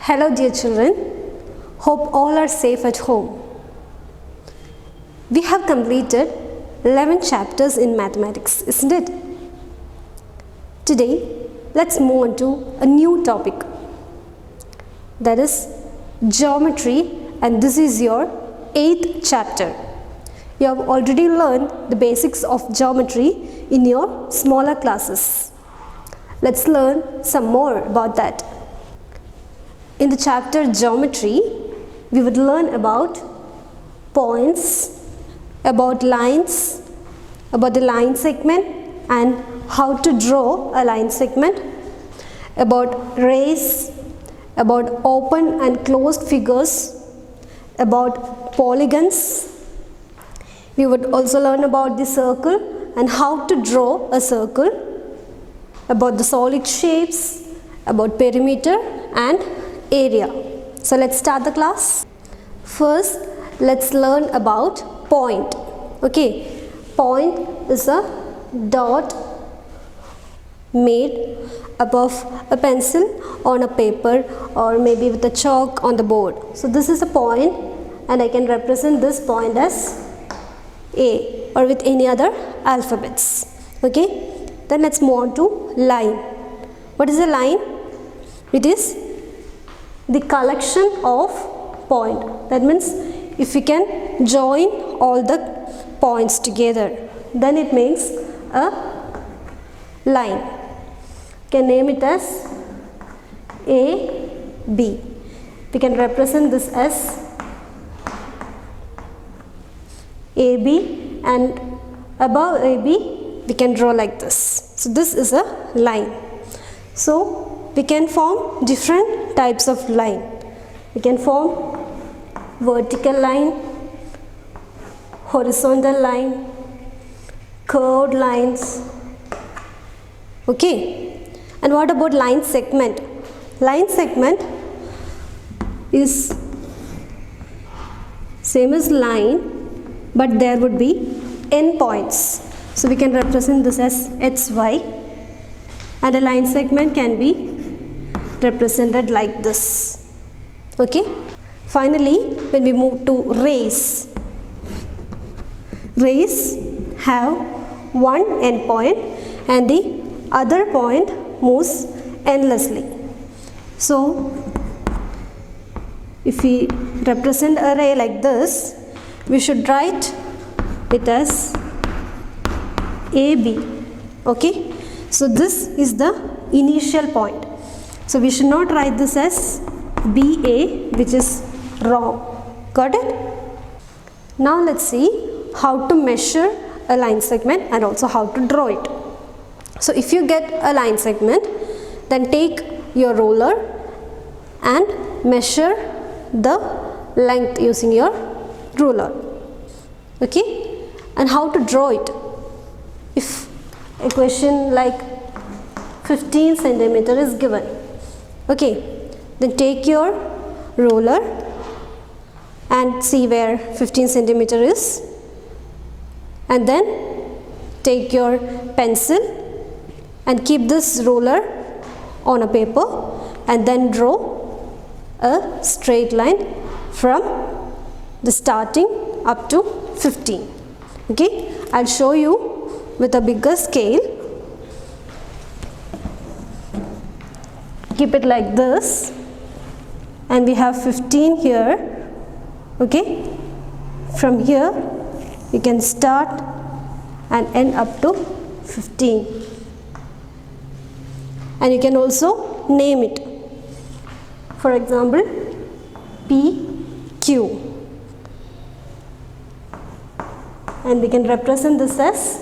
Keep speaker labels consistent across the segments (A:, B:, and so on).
A: Hello dear children, hope all are safe at home. We have completed 11 chapters in mathematics, isn't it? Today, let's move on to a new topic, that is geometry, and this is your 8th chapter. You have already learned the basics of geometry in your smaller classes. Let's learn some more about that. In the chapter geometry, we would learn about points, about lines, about the line segment and how to draw a line segment, about rays, about open and closed figures, about polygons. We would also learn about the circle and how to draw a circle, about the solid shapes, about perimeter and area. So let's start the class. First, let's learn about point. Okay, point is a dot made above a pencil on a paper or maybe with a chalk on the board. So this is a point and I can represent this point as A or with any other alphabets. Okay, then let's move on to line. What is a line? It is the collection of point. That means if we can join all the points together, then it makes a line. You can name it as A, B. We can represent this as AB, and above AB we can draw like this. So this is a line. So we can form different types of line. We can form vertical line, horizontal line, curved lines. Okay, and what about line segment? Line segment is same as line, but there would be n points. So we can represent this as xy, and a line segment can be represented like this. Okay, finally when we move to rays, rays have one end point and the other point moves endlessly. So if we represent a ray like this, we should write it as AB. Okay, so this is the initial point. So we should not write this as BA, which is wrong. Got it? Now let's see how to measure a line segment and also how to draw it. So if you get a line segment, then take your ruler and measure the length using your ruler. Okay? And how to draw it? If a question like 15 centimeter is given, okay, then take your ruler and see where 15 centimeter is, and then take your pencil and keep this ruler on a paper and then draw a straight line from the starting up to 15. Okay, I'll show you with a bigger scale. Keep it like this, and we have 15 here. Okay, from here you can start and end up to 15, and you can also name it. For example, PQ, and we can represent this as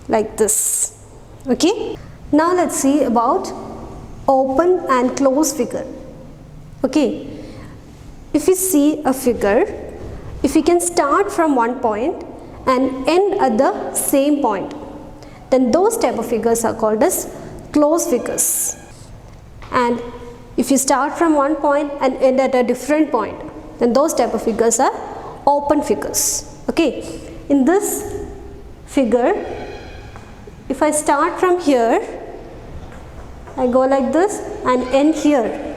A: like this. Okay, now let's see about open and closed figure. Okay, if we see a figure, if we can start from one point and end at the same point, then those type of figures are called as closed figures. And if you start from one point and end at a different point, then those type of figures are open figures. Okay, in this figure, if I start from here, I go like this and end here.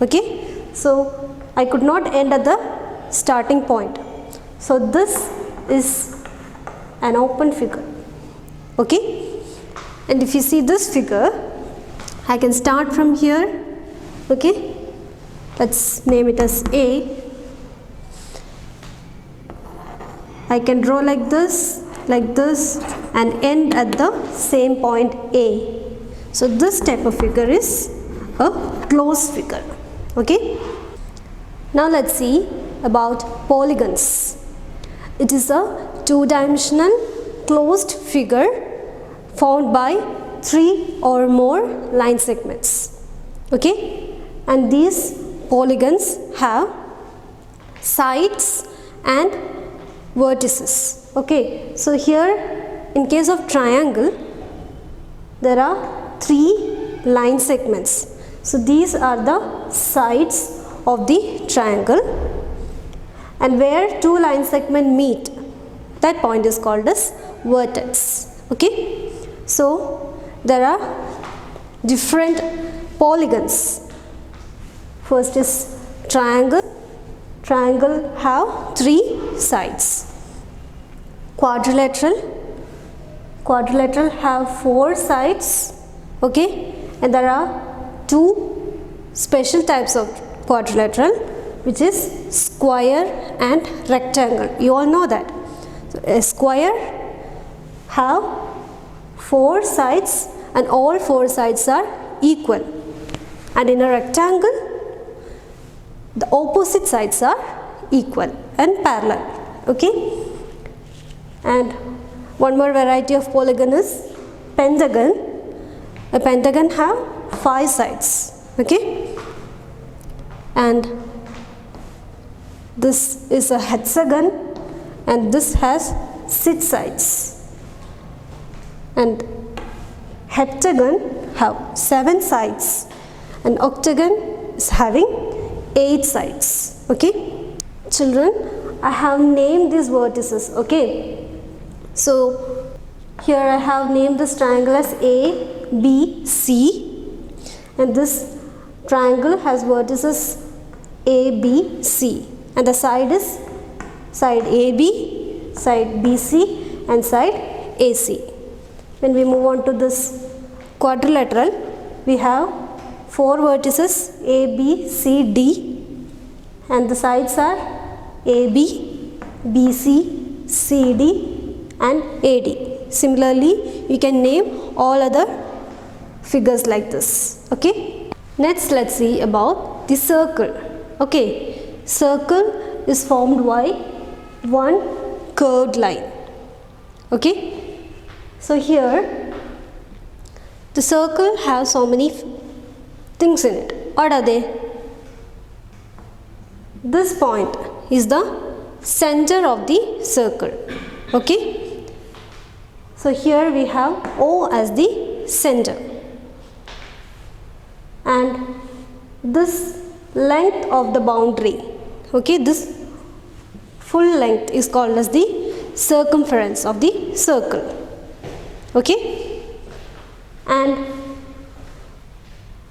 A: Okay, so I could not end at the starting point. So this is an open figure. Okay, and if you see this figure, I can start from here. Okay, let's name it as A. I can draw like this, and end at the same point A. So this type of figure is a closed figure. Okay, now let's see about polygons. It is a two-dimensional closed figure formed by 3 or more line segments. Okay, and these polygons have sides and vertices. Okay, so here in case of triangle, there are 3 line segments. So these are the sides of the triangle, and where 2 line segments meet, that point is called as vertex. Okay, so there are different polygons. First is triangle. Triangle have 3 sides. Quadrilateral have 4 sides. Okay, and there are 2 special types of quadrilateral, which is square and rectangle. You all know that. So a square have 4 sides and all 4 sides are equal, and in a rectangle the opposite sides are equal and parallel. Okay, and one more variety of polygon is pentagon. A pentagon have 5 sides. Okay, and this is a hexagon, and this has 6 sides, and heptagon have 7 sides, and octagon is having 8 sides. Okay, children, I have named these vertices. Okay, so here I have named this triangle as A, B, C, and this triangle has vertices A, B, C, and the side is side AB, side BC, and side AC. When we move on to this quadrilateral, we have 4 vertices A, B, C, D, and the sides are AB, BC, CD, and AD. Similarly, you can name all other figures like this. Okay, next let's see about the circle. Okay, circle is formed by one curved line. Okay, so here the circle has so many things in it. What are they? This point is the center of the circle. Okay, so here we have O as the center, and this length of the boundary, okay, this full length is called as the circumference of the circle. Okay, and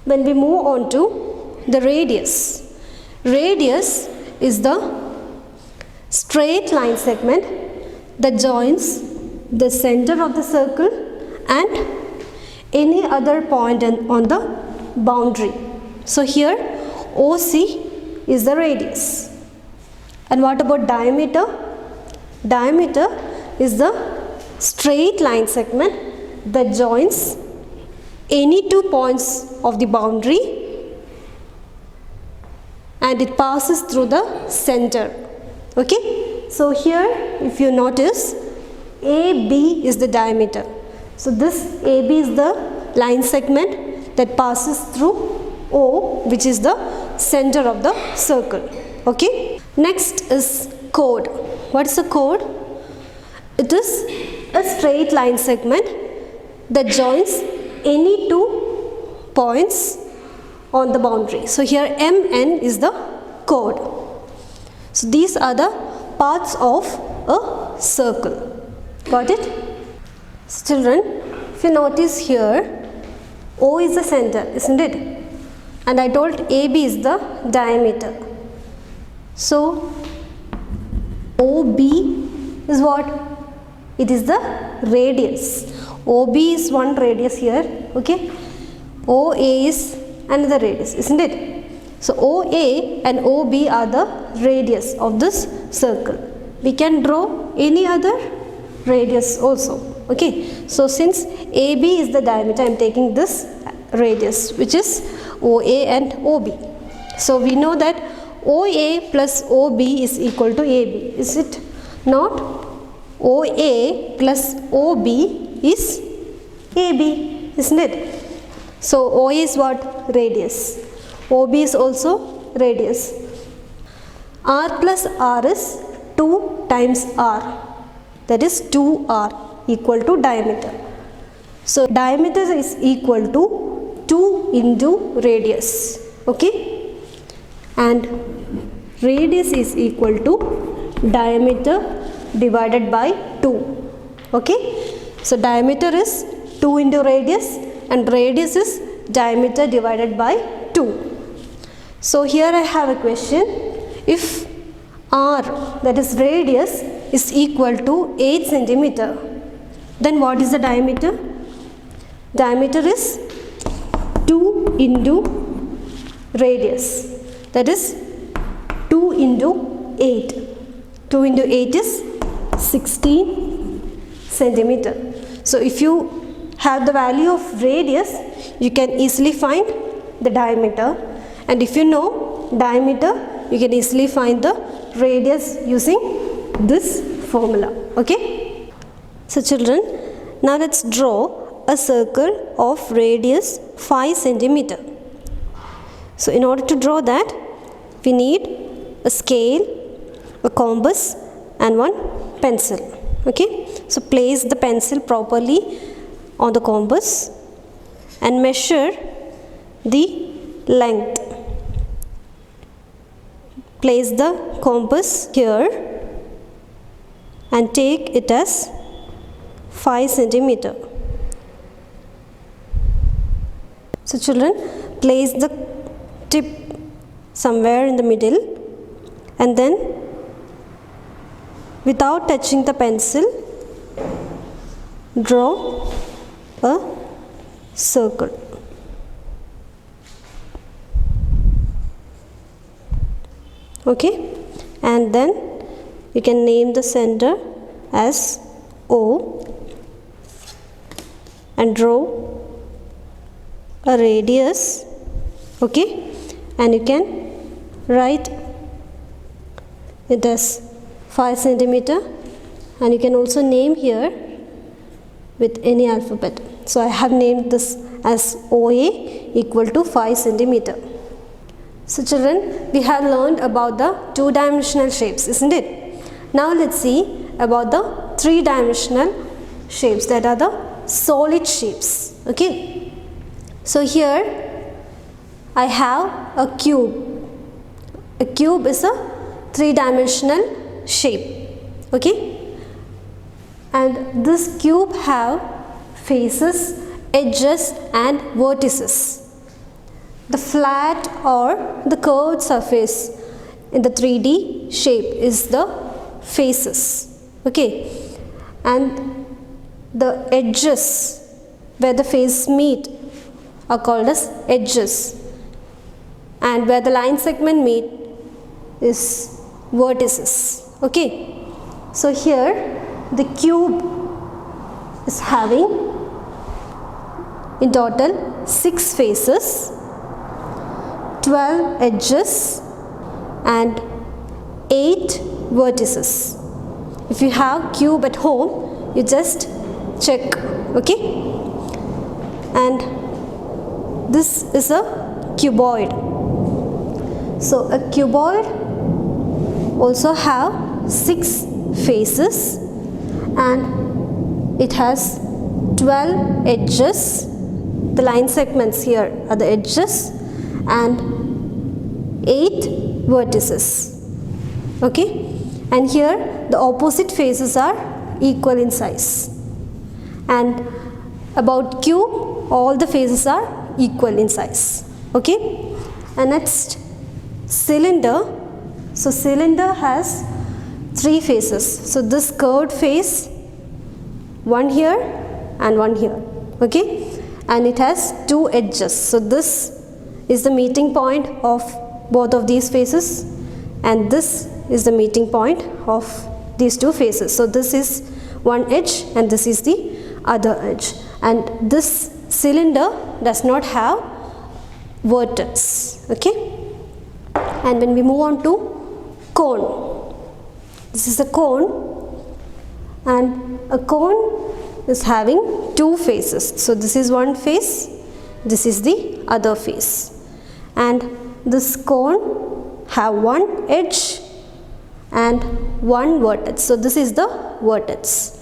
A: when we move on to the radius, radius is the straight line segment that joins the center of the circle and any other point on the boundary. So here OC is the radius. And what about diameter? Diameter is the straight line segment that joins any 2 points of the boundary and it passes through the center. Okay, so here if you notice, AB is the diameter. So this AB is the line segment that passes through O, which is the center of the circle. Okay, next is chord. What is a chord? It is a straight line segment that joins any 2 points on the boundary. So here MN is the chord. So these are the parts of a circle. Got it? So children, if you notice here, O is the center, isn't it? and I told AB is the diameter. So OB is what? It is the radius. OB is one radius here, okay? OA is another radius, isn't it? So OA and OB are the radius of this circle. We can draw any other radius also, okay? So since AB is the diameter, I am taking this radius, which is OA and OB. So we know that OA plus OB is equal to AB, is it not? OA plus OB is AB, isn't it? So OA is what? Radius. OB is also radius. R plus R is 2 times R, that is 2R equal to diameter. So diameter is equal to 2 into radius, okay? And radius is equal to diameter divided by 2, okay? So diameter is 2 into radius and radius is diameter divided by 2. So here I have a question. If R, that is radius, is equal to 8 centimeter, then what is the diameter? Diameter is 2 into radius, that is 2 into 8. 2 into 8 is 16 centimeter. So if you have the value of radius, you can easily find the diameter, and if you know diameter, you can easily find the radius using this formula, okay? So children, now let's draw a circle of radius 5 centimeter. So in order to draw that, we need a scale, a compass and one pencil, okay? So place the pencil properly on the compass and measure the length. Place the compass here and take it as 5 centimeter. So children, place the tip somewhere in the middle and then without touching the pencil, draw a circle. Okay, and then you can name the center as O and draw a radius, okay, and you can write it as 5 centimeter, and you can also name here with any alphabet. So I have named this as OA equal to 5 centimeter. So children, we have learned about the two-dimensional shapes, isn't it? Now let's see about the three-dimensional shapes, that are the solid shapes, okay? So here I have a cube. A cube is a three-dimensional shape, okay? And this cube have faces, edges and vertices. The flat or the curved surface in the 3D shape is the faces, okay? And the edges where the faces meet are called as edges, and where the line segment meet is vertices, okay? So here the cube is having in total 6 faces, 12 edges and 8 vertices. If you have cube at home, you just check, okay? And this is a cuboid. So a cuboid also have 6 faces and it has 12 edges. The line segments here are the edges and 8 vertices, okay? And here the opposite faces are equal in size, and about cube all the faces are equal in size, okay? And next, cylinder. So cylinder has 3 faces. So this curved face, one here and one here, okay, and it has 2 edges. So this is the meeting point of both of these faces, and this is the meeting point of these 2 faces. So this is one edge and this is the other edge, and this cylinder does not have vertex, okay. And when we move on to cone, this is a cone, and a cone is having 2 faces. So this is one face, this is the other face, and this cone have one edge and one vertex. So this is the vertex.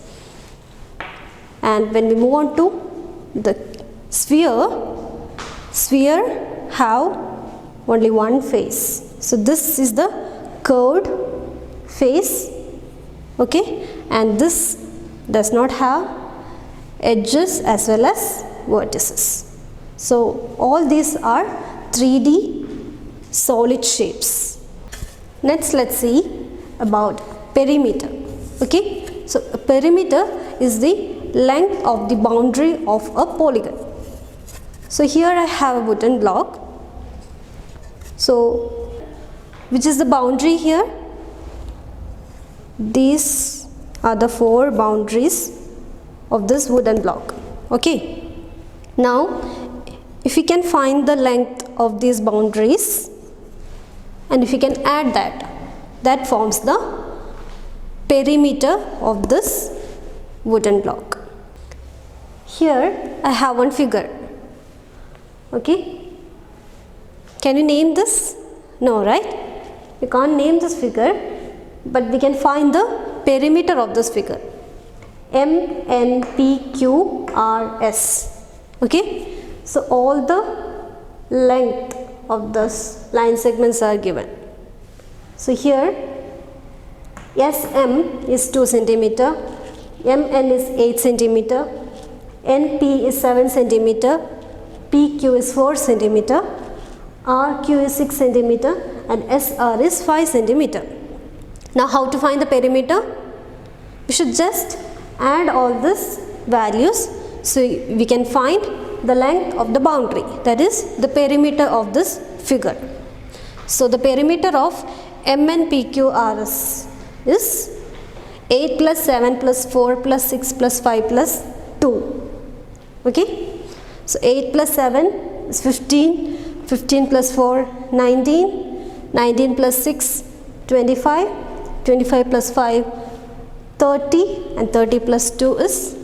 A: And when we move on to the sphere, sphere have only one face. So this is the curved face, okay, and this does not have edges as well as vertices. So all these are 3D solid shapes. Next, let's see about perimeter, okay. So a perimeter is the length of the boundary of a polygon. So here I have a wooden block. So which is the boundary here? These are the 4 boundaries of this wooden block, okay. Now if we can find the length of these boundaries and if we can add that forms the perimeter of this wooden block. Here I have one figure, okay. Can you name this? No, right? You can't name this figure, but we can find the perimeter of this figure. MNPQRS, okay. So all the length of this line segments are given. So here SM is 2 centimeter, MN is 8 centimeter, NP is 7 centimeter, PQ is 4 centimeter, RQ is 6 centimeter, and SR is 5 centimeter. Now how to find the perimeter? We should just add all these values so we can find the length of the boundary, that is the perimeter of this figure. So the perimeter of MNPQRS is 8 plus 7 plus 4 plus 6 plus 5 plus 2, okay. So 8 plus 7 is 15, 15 plus 4 19, 19 plus 6 25, 25 plus 5 30, and 30 plus 2 is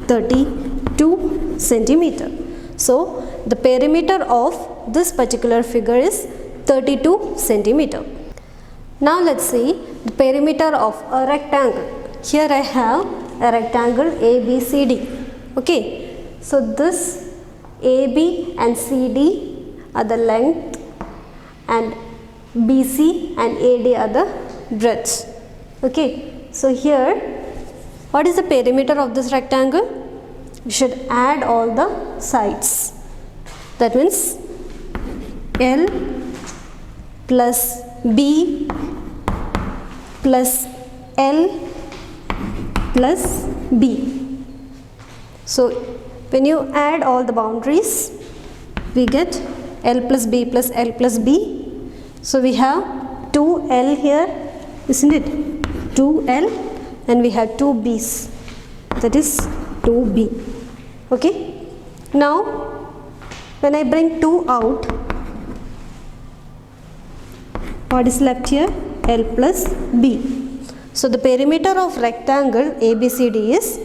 A: 32 centimeter. So the perimeter of this particular figure is 32 centimeter. Now let's see the perimeter of a rectangle. Here I have a rectangle ABCD, okay. So this AB and CD are the length, and BC and AD are the breadth, okay. So here, what is the perimeter of this rectangle? We should add all the sides. That means L plus B plus L plus B. So when you add all the boundaries, we get L plus B plus L plus B. So we have 2L here, isn't it? 2L, and we have 2 B's, that is 2B, okay. Now when I bring 2 out, what is left here? L plus B. So the perimeter of rectangle ABCD is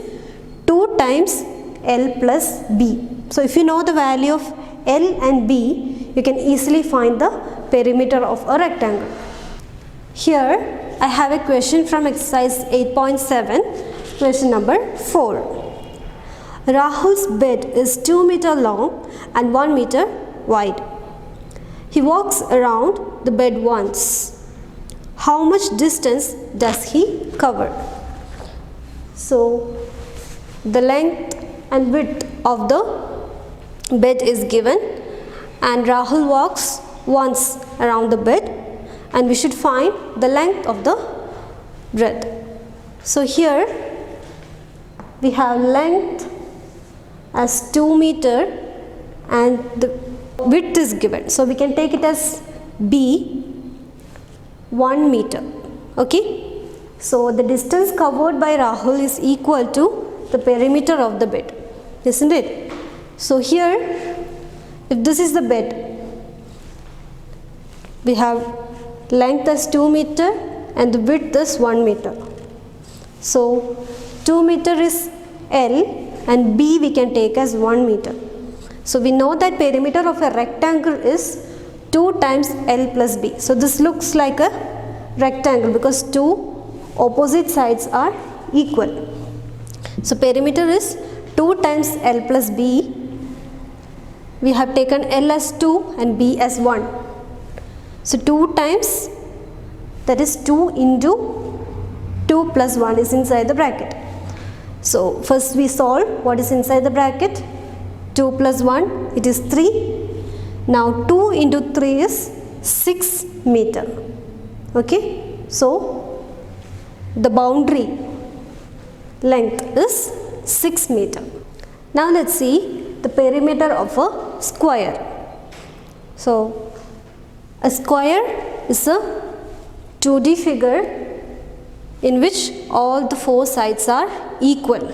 A: 2 times L plus B. So if you know the value of L and B, you can easily find the perimeter of a rectangle. Here I have a question from exercise 8.7, question number 4. Rahul's bed is 2 meter long and 1 meter wide. He walks around the bed once. How much distance does he cover? So the length and width of the bed is given, and Rahul walks once around the bed, and we should find the length of the breadth. So here we have length as 2 meter and the width is given. So we can take it as B 1 meter. Okay. So the distance covered by Rahul is equal to the perimeter of the bed, isn't it? So here, if this is the bed, we have length as 2 meter and the width is 1 meter. So 2 meter is L and B we can take as 1 meter. So we know that perimeter of a rectangle is 2 times L plus B. So this looks like a rectangle because 2 opposite sides are equal. So perimeter is 2 times L plus B. We have taken L as 2 and B as 1. So 2 times, that is 2 into 2 plus 1 is inside the bracket. So first we solve what is inside the bracket. 2 plus 1, it is 3. Now 2 into 3 is 6 meter. Okay. So the boundary length is 6 meter. Now let's see the perimeter of a square. So a square is a 2D figure in which all the 4 sides are equal.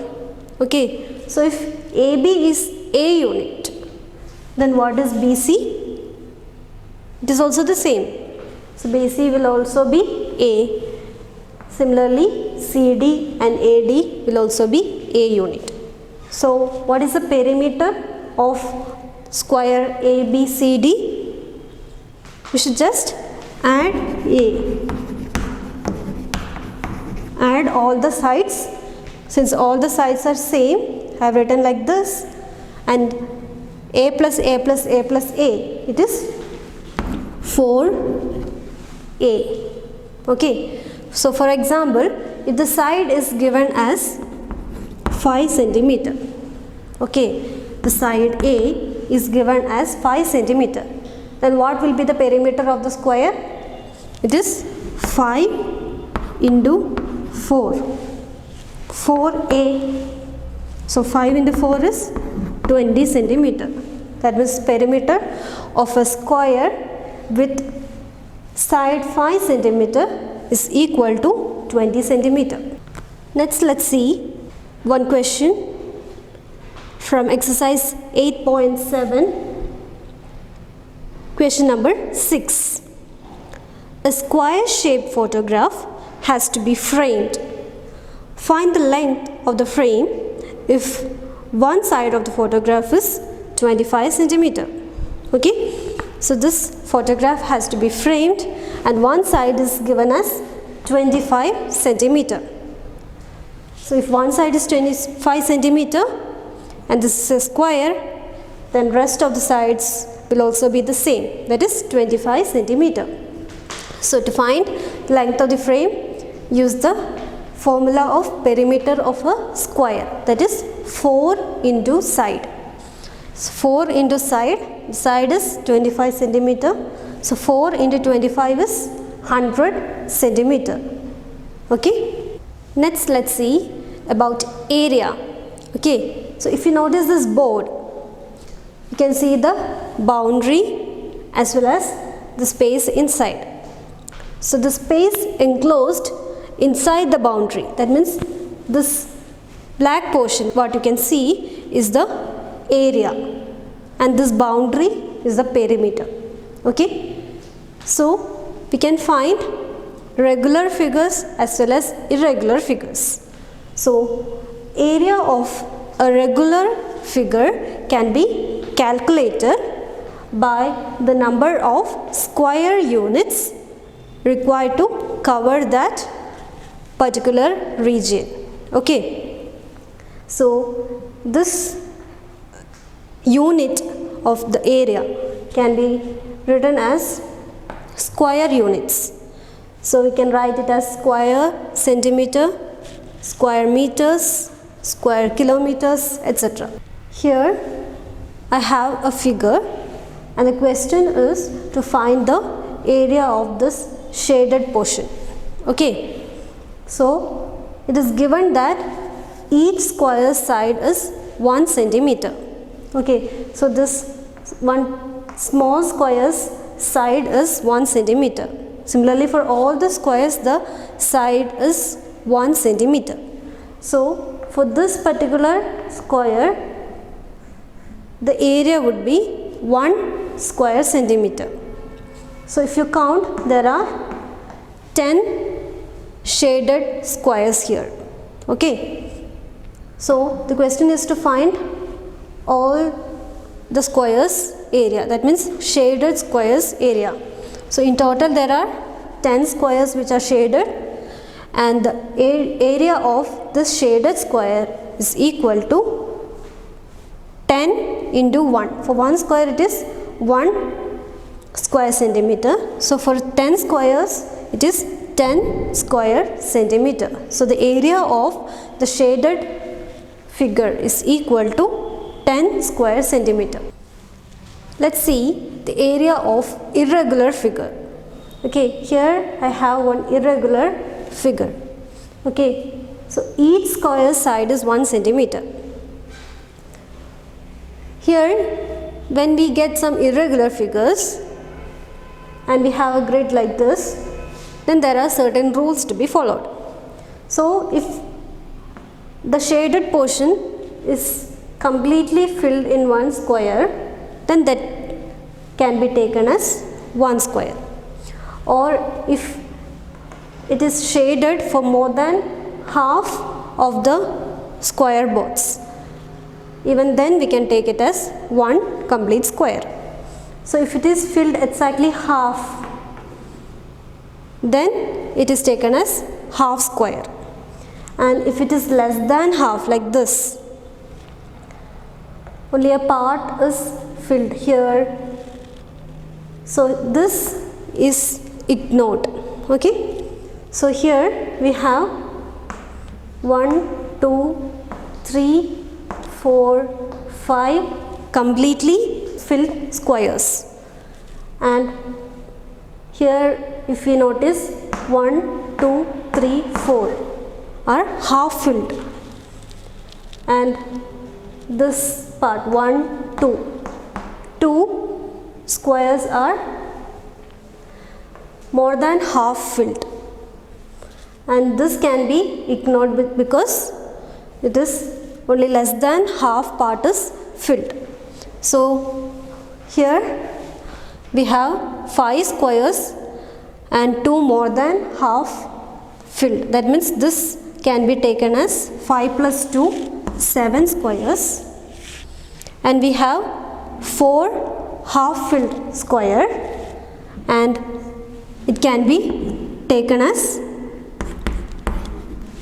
A: Okay. So if AB is A unit, then what is BC? It is also the same. So BC will also be A. Similarly, CD and AD will also be A unit. So what is the perimeter of square ABCD? We should just add A. Add all the sides. Since all the sides are same, I have written like this, and A plus A plus A plus A, it is 4A. Okay. So for example, if the side is given as 5 centimeter, okay, the side A is given as 5 centimeter, then what will be the perimeter of the square? It is 5 into 4, 4A. So 5 into 4 is 20 centimeter. That means perimeter of a square with side 5 centimeter is equal to 20 centimeter. Next, let's see one question from exercise 8.7. Question number 6. A square shaped photograph has to be framed. Find the length of the frame if one side of the photograph is 25 centimeter. Okay. So this photograph has to be framed and one side is given as 25 centimeter. So if one side is 25 centimeter and this is a square, then rest of the sides will also be the same, that is 25 centimeter. So to find length of the frame, use the formula of perimeter of a square, that is 4 into side. So 4 into side is 25 centimeter. So 4 into 25 is 100 centimeter. Okay. Next, let's see about area. Okay. So if you notice this board, you can see the boundary as well as the space inside. So the space enclosed inside the boundary, that means this black portion, what you can see is the area, and this boundary is the perimeter. Okay. So we can find regular figures as well as irregular figures. So area of a regular figure can be calculated by the number of square units required to cover that particular region. Okay. So this unit of the area can be written as square units. So we can write it as square centimeter, square meters, square kilometers, etc. Here I have a figure and the question is to find the area of this shaded portion. Okay, so it is given that each square side is 1 centimeter. Okay, so this one small square's side is 1 centimeter. Similarly, for all the squares, the side is 1 centimeter. So for this particular square, the area would be 1 square centimeter. So if you count, there are 10 shaded squares here. Okay, so the question is to find all the squares area, that means shaded squares area. So in total there are 10 squares which are shaded, and the area of this shaded square is equal to 10 into 1. For one square it is 1 square centimeter. So for 10 squares it is 10 square centimeter. So the area of the shaded figure is equal to 10 square centimeter. Let's see the area of irregular figure. Okay, here I have one irregular figure. Okay, so each square side is 1 centimeter. Here, when we get some irregular figures and we have a grid like this, then there are certain rules to be followed. So if the shaded portion is completely filled in one square, then that can be taken as one square. Or if it is shaded for more than half of the square boards, even then we can take it as one complete square. So if it is filled exactly half, then it is taken as half square. And if it is less than half, like this, only a part is filled here, so this is ignored. Okay, so here we have 1, 2, 3, 4, 5 completely filled squares, and here if we notice 1, 2, 3, 4 are half filled, and this part 1, 2 squares are more than half filled, and this can be ignored because it is only less than half part is filled. So here we have 5 squares and 2 more than half filled. That means this can be taken as 5 plus 2, 7 squares, and we have 4 half filled square, and it can be taken as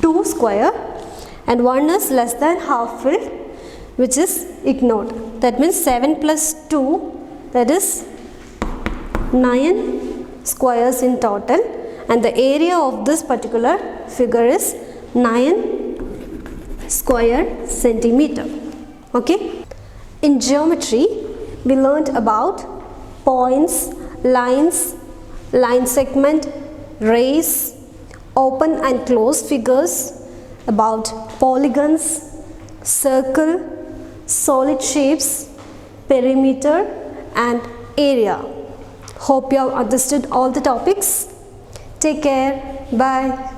A: 2 square, and one is less than half filled, which is ignored. That means 7 plus 2, that is 9 squares in total, and the area of this particular figure is 9 square centimeter. Okay, in geometry we learned about points, lines, line segment, rays, open and closed figures, about polygons, circle, solid shapes, perimeter and area. Hope you have understood all the topics. Take care. Bye.